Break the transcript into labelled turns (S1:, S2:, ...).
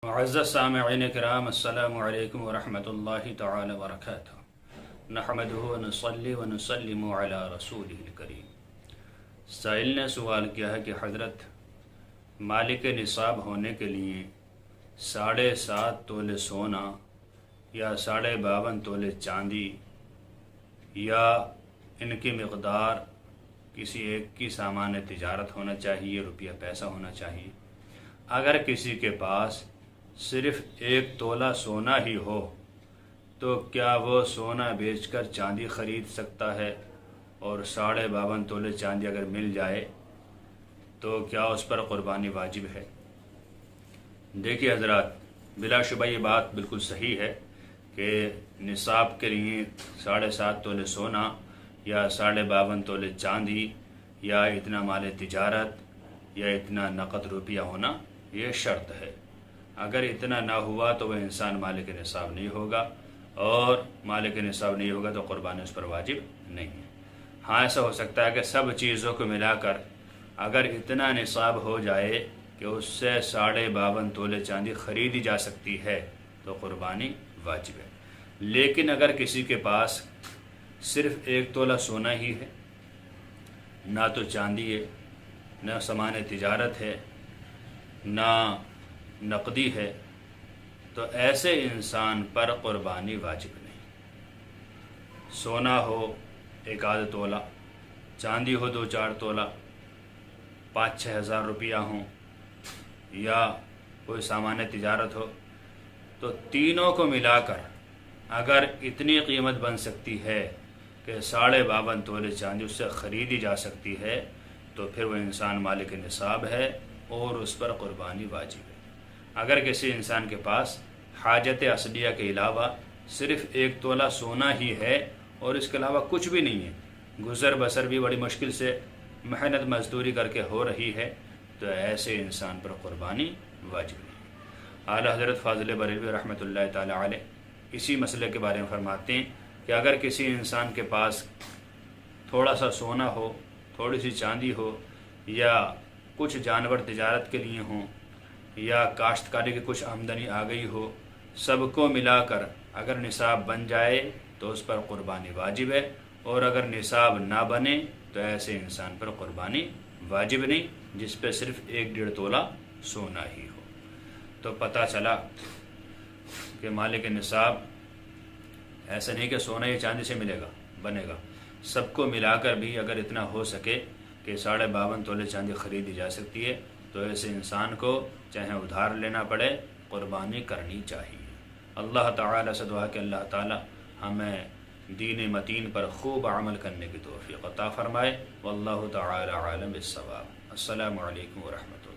S1: معزز سامعین کرام، السلام علیکم ورحمۃ اللہ تعالی وبرکاتہ۔ نحمدہ ونصلی ونسلم علی رسولہ الکریم۔ سائل نے سوال کیا ہے کہ حضرت، مالک نصاب ہونے کے لیے 7.5 تولے سونا یا 52.5 تولے چاندی یا ان کی مقدار کسی ایک کی سامان تجارت ہونا چاہیے، روپیہ پیسہ ہونا چاہیے۔ اگر کسی کے پاس صرف 1 تولہ سونا ہی ہو تو کیا وہ سونا بیچ کر چاندی خرید سکتا ہے؟ اور 52.5 تولے چاندی اگر مل جائے تو کیا اس پر قربانی واجب ہے؟ دیکھیے حضرات، بلا شبہ یہ بات بالکل صحیح ہے کہ نصاب کے لیے 7.5 تولے سونا یا 52.5 تولے چاندی یا اتنا مال تجارت یا اتنا نقد روپیہ ہونا یہ شرط ہے۔ اگر اتنا نہ ہوا تو وہ انسان مالک نصاب نہیں ہوگا، اور مالک نصاب نہیں ہوگا تو قربانی اس پر واجب نہیں ہے۔ ہاں، ایسا ہو سکتا ہے کہ سب چیزوں کو ملا کر اگر اتنا نصاب ہو جائے کہ اس سے 52.5 تولے چاندی خریدی جا سکتی ہے تو قربانی واجب ہے۔ لیکن اگر کسی کے پاس صرف 1 تولہ سونا ہی ہے، نہ تو چاندی ہے، نہ سامان تجارت ہے، نہ نقدی ہے، تو ایسے انسان پر قربانی واجب نہیں۔ سونا ہو 1 تولہ، چاندی ہو 2-4 تولہ، 5-6 ہزار روپیہ ہوں، یا کوئی سامان تجارت ہو، تو تینوں کو ملا کر اگر اتنی قیمت بن سکتی ہے کہ 52.5 تولے چاندی اس سے خریدی جا سکتی ہے تو پھر وہ انسان مالک نصاب ہے اور اس پر قربانی واجب ہے۔ اگر کسی انسان کے پاس حاجت اصلیہ کے علاوہ صرف 1 تولہ سونا ہی ہے اور اس کے علاوہ کچھ بھی نہیں ہے، گزر بسر بھی بڑی مشکل سے محنت مزدوری کر کے ہو رہی ہے، تو ایسے انسان پر قربانی واجب نہیں۔ اعلیٰ حضرت فاضل بریلوی رحمۃ اللہ تعالی علیہ اسی مسئلے کے بارے میں فرماتے ہیں کہ اگر کسی انسان کے پاس تھوڑا سا سونا ہو، تھوڑی سی چاندی ہو، یا کچھ جانور تجارت کے لیے ہوں، یا کاشتکاری کی کچھ آمدنی آ گئی ہو، سب کو ملا کر اگر نصاب بن جائے تو اس پر قربانی واجب ہے، اور اگر نصاب نہ بنے تو ایسے انسان پر قربانی واجب نہیں جس پہ صرف 1-1.5 تولہ سونا ہی ہو۔ تو پتہ چلا کہ مالک نصاب ایسا نہیں کہ سونا یا چاندی سے ملے گا، بنے گا، سب کو ملا کر بھی اگر اتنا ہو سکے کہ 52.5 تولے چاندی خریدی جا سکتی ہے تو ایسے انسان کو چاہے ادھار لینا پڑے، قربانی کرنی چاہیے۔ اللہ تعالیٰ سے دعا کہ اللہ تعالیٰ ہمیں دین متین پر خوب عمل کرنے کی توفیق عطا فرمائے۔ واللہ تعالی عالم بالصواب۔ السلام علیکم ورحمۃ اللہ۔